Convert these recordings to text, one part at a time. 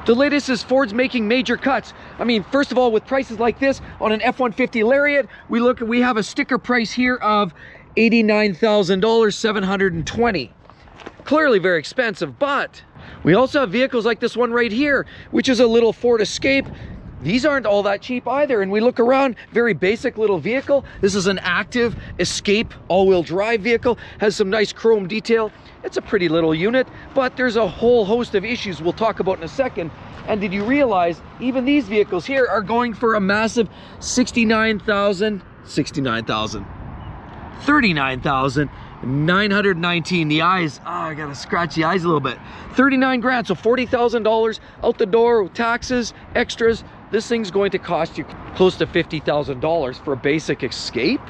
The latest is Ford's making major cuts. I mean, first of all, with prices like this on an F-150 Lariat, we have a sticker price here of $89,000, $720. Clearly very expensive, but we also have vehicles like this one right here, which is a little Ford Escape. These aren't all that cheap either, and we look around, very basic little vehicle. This is an active Escape all-wheel drive vehicle, has some nice chrome detail. It's a pretty little unit, but there's a whole host of issues we'll talk about in a second. And did you realize even these vehicles here are going for a massive $39,919. The eyes, I gotta scratch the eyes a little bit. 39 grand, so $40,000 out the door with taxes, extras. This thing's going to cost you close to $50,000 for a basic Escape.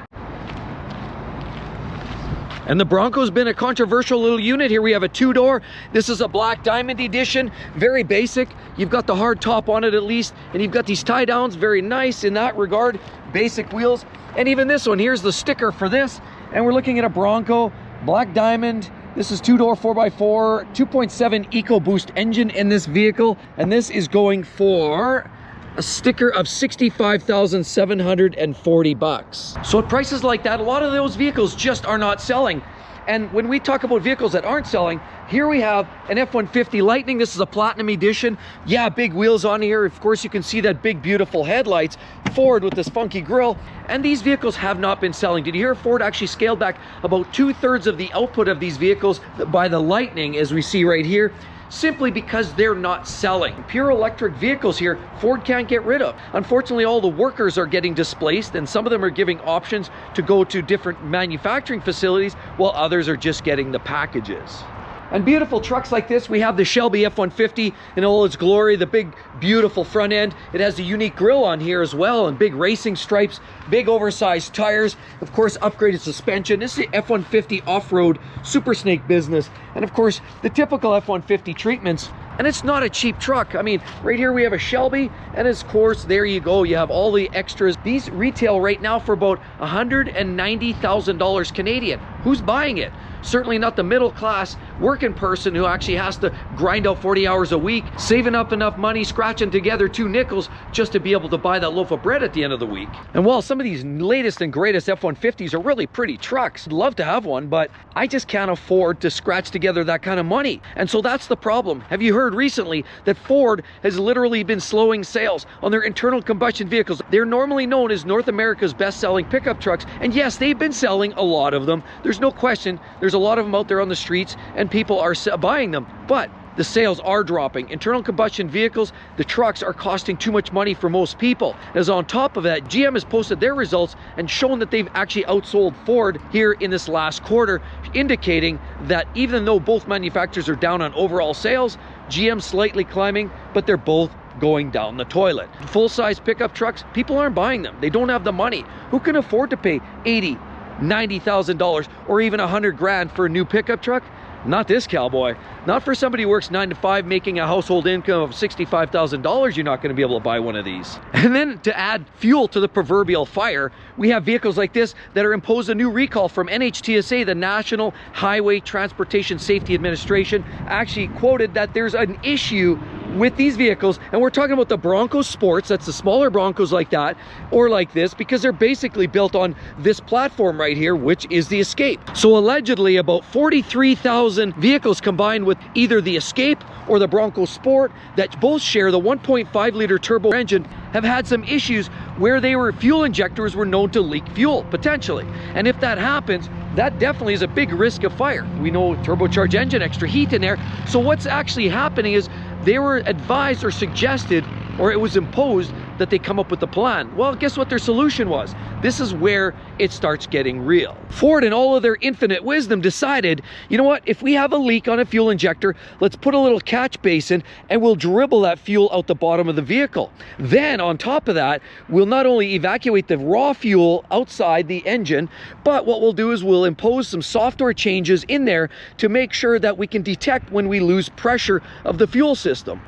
And the Bronco's been a controversial little unit. Here we have a two-door. This is a black diamond edition, very basic. You've got the hard top on it at least, and you've got these tie downs, very nice in that regard. Basic wheels. And even this one, here's the sticker for this. And we're looking at a Bronco, black diamond. This is two-door 4x4, 2.7 EcoBoost engine in this vehicle. And this is going for a sticker of $65,740. So at prices like that, a lot of those vehicles just are not selling. And when we talk about vehicles that aren't selling, here we have an F-150 Lightning. This is a Platinum Edition. Yeah, big wheels on here. Of course, you can see that big, beautiful headlights. Ford with this funky grille. And these vehicles have not been selling. Did you hear Ford actually scaled back about 2/3 of the output of these vehicles by the Lightning, as we see right here, simply because they're not selling. Pure electric vehicles here, Ford can't get rid of. Unfortunately, all the workers are getting displaced, and some of them are giving options to go to different manufacturing facilities, while others are just getting the packages. And beautiful trucks like this, we have the Shelby F-150 in all its glory, the big, beautiful front end. It has a unique grille on here as well, and big racing stripes, big oversized tires, of course, upgraded suspension. This is the F-150 off-road Super Snake business. And of course, the typical F-150 treatments. And it's not a cheap truck. I mean, right here we have a Shelby, and of course, there you go. You have all the extras. These retail right now for about $190,000 Canadian. Who's buying it? Certainly not the middle class working person who actually has to grind out 40 hours a week, saving up enough money, scratching together 2 nickels just to be able to buy that loaf of bread at the end of the week. And while some of these latest and greatest F-150s are really pretty trucks, I'd love to have one, but I just can't afford to scratch together that kind of money. And so that's the problem. Have you heard recently that Ford has literally been slowing sales on their internal combustion vehicles? They're normally known as North America's best-selling pickup trucks, and yes, they've been selling a lot of them. There's no question. There's a lot of them out there on the streets, and people are buying them, but the sales are dropping. Internal combustion vehicles, the trucks, are costing too much money for most people. As on top of that, GM has posted their results and shown that they've actually outsold Ford here in this last quarter, indicating that even though both manufacturers are down on overall sales, GM slightly climbing, but they're both going down the toilet. Full-size pickup trucks, people aren't buying them. They don't have the money. Who can afford to pay $80,000, $90,000 or even 100 grand for a new pickup truck? Not this cowboy. Not for somebody who works 9 to 5 making a household income of $65,000. You're not going to be able to buy one of these. And then to add fuel to the proverbial fire, we have vehicles like this that are imposed a new recall from NHTSA, the National Highway Transportation Safety Administration, actually quoted that there's an issue with these vehicles, and we're talking about the Bronco Sports, that's the smaller Broncos like that, or like this, because they're basically built on this platform right here, which is the Escape. So allegedly about 43,000 vehicles combined with either the Escape or the Bronco Sport that both share the 1.5 liter turbo engine have had some issues where fuel injectors were known to leak fuel, potentially. And if that happens, that definitely is a big risk of fire. We know turbocharged engine, extra heat in there. So what's actually happening is they were advised or suggested, or it was imposed, that they come up with a plan. Well, guess what their solution was? This is where it starts getting real. Ford, in all of their infinite wisdom, decided, you know what, if we have a leak on a fuel injector, let's put a little catch basin and we'll dribble that fuel out the bottom of the vehicle. Then on top of that, we'll not only evacuate the raw fuel outside the engine, but what we'll do is we'll impose some software changes in there to make sure that we can detect when we lose pressure of the fuel system.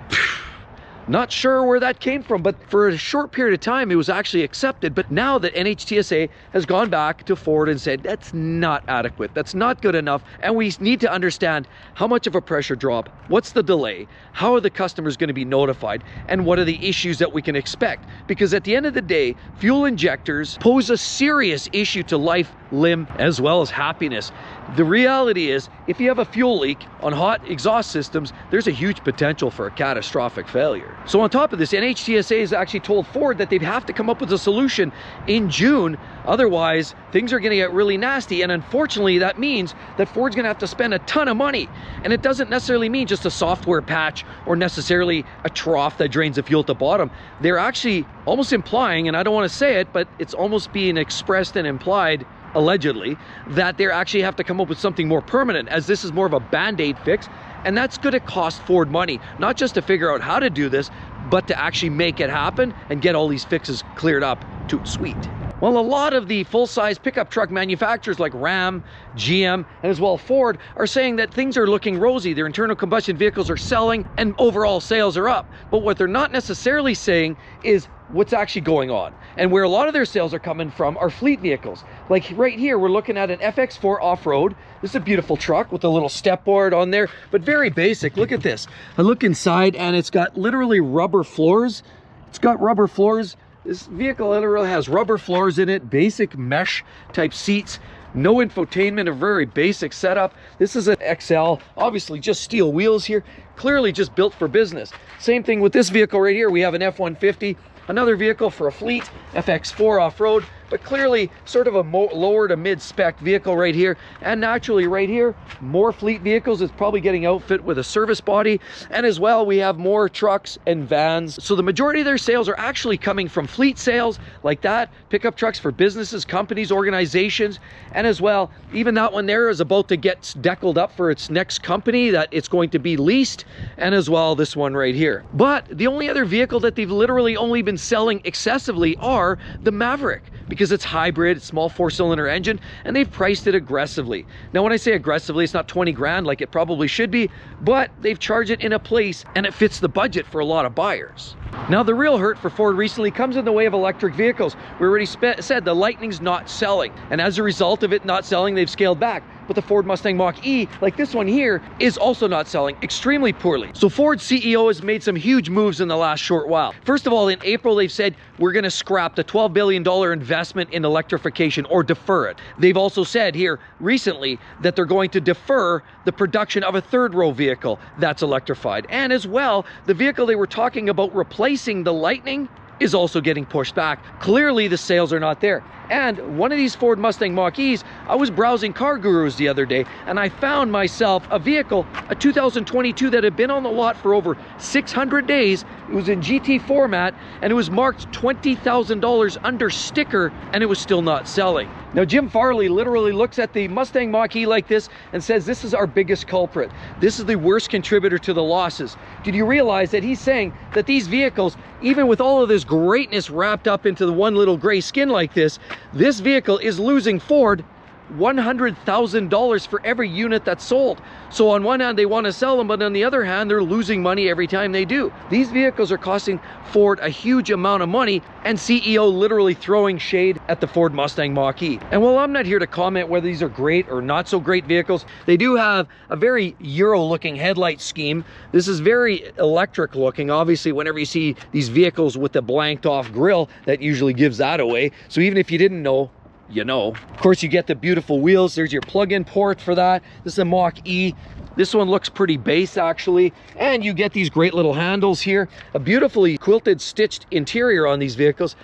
Not sure where that came from, but for a short period of time, it was actually accepted. But now that NHTSA has gone back to Ford and said, that's not adequate, that's not good enough, and we need to understand how much of a pressure drop, what's the delay, how are the customers going to be notified, and what are the issues that we can expect. Because at the end of the day, fuel injectors pose a serious issue to life, limb, as well as happiness. The reality is, if you have a fuel leak on hot exhaust systems, there's a huge potential for a catastrophic failure. So on top of this, NHTSA has actually told Ford that they have to come up with a solution in June. Otherwise, things are going to get really nasty. And unfortunately, that means that Ford's going to have to spend a ton of money. And it doesn't necessarily mean just a software patch or necessarily a trough that drains the fuel at the bottom. They're actually almost implying, and I don't want to say it, but it's almost being expressed and implied, allegedly, that they actually have to come up with something more permanent, as this is more of a band-aid fix, and that's going to cost Ford money, not just to figure out how to do this, but to actually make it happen and get all these fixes cleared up to sweet. Well, a lot of the full-size pickup truck manufacturers like Ram, GM, and as well Ford are saying that things are looking rosy. Their internal combustion vehicles are selling and overall sales are up. But what they're not necessarily saying is what's actually going on. And where a lot of their sales are coming from are fleet vehicles. Like right here, we're looking at an FX4 off-road. This is a beautiful truck with a little step board on there, but very basic. Look at this. I look inside and it's got literally rubber floors. It's got rubber floors. This vehicle literally has rubber floors in it, basic mesh type seats, no infotainment, a very basic setup. This is an XL, obviously just steel wheels here, clearly just built for business. Same thing with this vehicle right here. We have an F-150, another vehicle for a fleet, FX4 off-road, but clearly sort of a lower to mid-spec vehicle right here. And naturally right here, more fleet vehicles. It's probably getting outfit with a service body. And as well, we have more trucks and vans. So the majority of their sales are actually coming from fleet sales like that, pickup trucks for businesses, companies, organizations. And as well, even that one there is about to get deckled up for its next company that it's going to be leased. And as well, this one right here. But the only other vehicle that they've literally only been selling excessively are the Maverick, because it's hybrid, small 4-cylinder engine, and they've priced it aggressively. Now, when I say aggressively, it's not 20 grand like it probably should be, but they've charged it in a place and it fits the budget for a lot of buyers. Now, the real hurt for Ford recently comes in the way of electric vehicles. We already said the Lightning's not selling, and as a result of it not selling, they've scaled back. But the Ford Mustang Mach-E, like this one here, is also not selling extremely poorly. So Ford's CEO has made some huge moves in the last short while. First of all, in April, they've said, we're gonna scrap the $12 billion investment in electrification or defer it. They've also said here recently that they're going to defer the production of a third-row vehicle that's electrified. And as well, the vehicle they were talking about replacing the Lightning is also getting pushed back. Clearly, the sales are not there. And one of these Ford Mustang Mach-E's, I was browsing Car Gurus the other day, and I found myself a vehicle, a 2022 that had been on the lot for over 600 days. It was in GT format, and it was marked $20,000 under sticker, and it was still not selling. Now, Jim Farley literally looks at the Mustang Mach-E like this and says, this is our biggest culprit. This is the worst contributor to the losses. Did you realize that he's saying that these vehicles, even with all of this greatness wrapped up into the one little gray skin like this vehicle is losing Ford $100,000 for every unit that's sold. So on one hand, they want to sell them, but on the other hand, they're losing money every time they do. These vehicles are costing Ford a huge amount of money, and CEO literally throwing shade at the Ford Mustang Mach-E. And while I'm not here to comment whether these are great or not so great vehicles, they do have a very Euro-looking headlight scheme. This is very electric looking. Obviously, whenever you see these vehicles with the blanked off grille, that usually gives that away. So even if you didn't know, you know. Of course, you get the beautiful wheels. There's your plug-in port for that. This is a Mach-E. This one looks pretty base, actually. And you get these great little handles here. A beautifully quilted, stitched interior on these vehicles.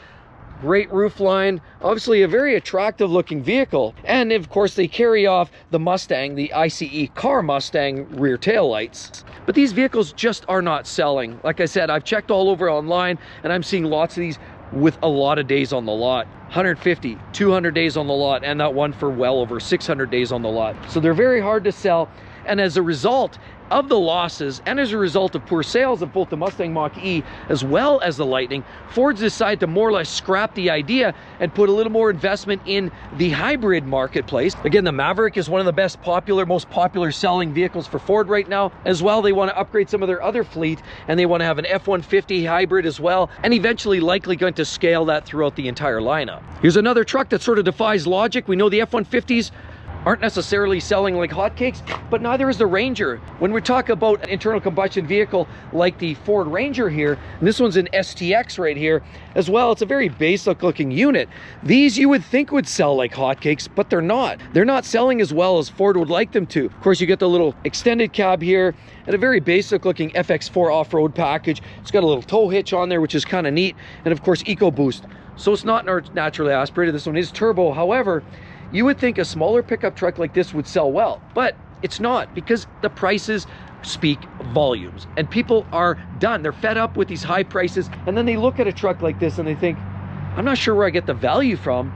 Great roof line. Obviously, a very attractive looking vehicle. And of course, they carry off the Mustang, the ICE car Mustang rear tail lights. But these vehicles just are not selling. Like I said, I've checked all over online, and I'm seeing lots of these with a lot of days on the lot. 150, 200 days on the lot, and that one for well over 600 days on the lot. So they're very hard to sell. And as a result, of the losses and as a result of poor sales of both the Mustang Mach-E as well as the Lightning, Ford's decided to more or less scrap the idea and put a little more investment in the hybrid marketplace. Again, the Maverick is one of the most popular selling vehicles for Ford right now. As well, they want to upgrade some of their other fleet, and they want to have an F-150 hybrid as well, and eventually likely going to scale that throughout the entire lineup. Here's another truck that sort of defies logic. We know the F-150s aren't necessarily selling like hotcakes, but neither is the Ranger. When we talk about an internal combustion vehicle like the Ford Ranger here, and this one's an STX right here as well, it's a very basic looking unit. These you would think would sell like hotcakes, but they're not. They're not selling as well as Ford would like them to. Of course, you get the little extended cab here and a very basic looking FX4 off-road package. It's got a little tow hitch on there, which is kind of neat, and of course EcoBoost. So it's not naturally aspirated. This one is turbo. However, you would think a smaller pickup truck like this would sell well, but it's not, because the prices speak volumes and people are done. They're fed up with these high prices, and then they look at a truck like this and they think, I'm not sure where I get the value from.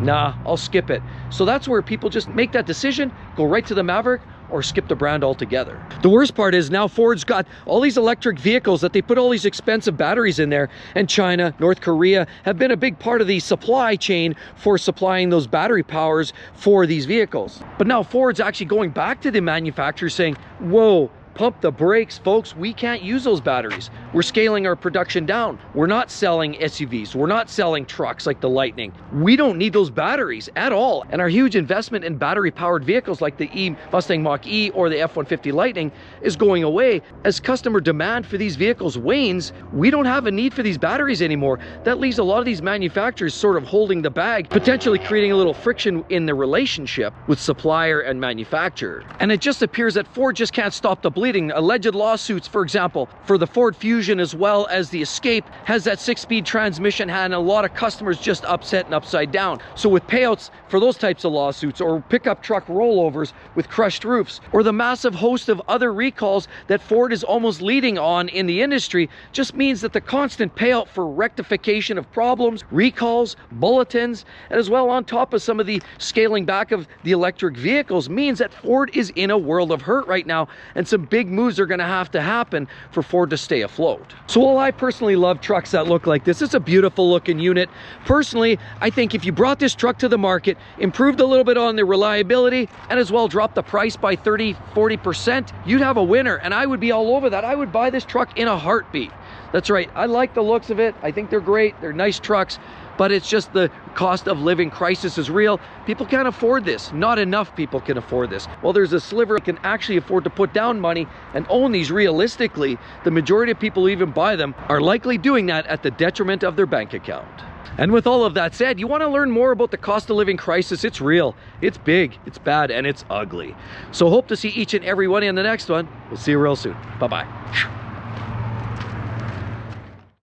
Nah, I'll skip it. So that's where people just make that decision, go right to the Maverick or skip the brand altogether. The worst part is now Ford's got all these electric vehicles that they put all these expensive batteries in there, and China, North Korea have been a big part of the supply chain for supplying those battery powers for these vehicles. But now Ford's actually going back to the manufacturers saying, whoa, pump the brakes, folks. We can't use those batteries. We're scaling our production down. We're not selling SUVs. We're not selling trucks like the Lightning. We don't need those batteries at all. And our huge investment in battery-powered vehicles like the Mustang Mach-E or the F-150 Lightning is going away. As customer demand for these vehicles wanes, we don't have a need for these batteries anymore. That leaves a lot of these manufacturers sort of holding the bag, potentially creating a little friction in the relationship with supplier and manufacturer. And it just appears that Ford just can't stop the bleeding. Alleged lawsuits, for example, for the Ford Fusion as well as the Escape, has that 6-speed transmission, and a lot of customers just upset and upside down. So with payouts for those types of lawsuits, or pickup truck rollovers with crushed roofs, or the massive host of other recalls that Ford is almost leading on in the industry, just means that the constant payout for rectification of problems, recalls, bulletins, and as well on top of some of the scaling back of the electric vehicles means that Ford is in a world of hurt right now, and some big moves are going to have to happen for Ford to stay afloat. So while I personally love trucks that look like this, it's a beautiful looking unit. Personally, I think if you brought this truck to the market, improved a little bit on the reliability, and as well dropped the price by 30-40%, you'd have a winner, and I would be all over that. I would buy this truck in a heartbeat. That's right, I like the looks of it. I think they're great. They're nice trucks, but it's just the cost of living crisis is real. People can't afford this. Not enough people can afford this. Well, there's a sliver that can actually afford to put down money and own these realistically. The majority of people who even buy them are likely doing that at the detriment of their bank account. And with all of that said, you want to learn more about the cost of living crisis. It's real, it's big, it's bad, and it's ugly. So hope to see each and every one in the next one. We'll see you real soon. Bye-bye.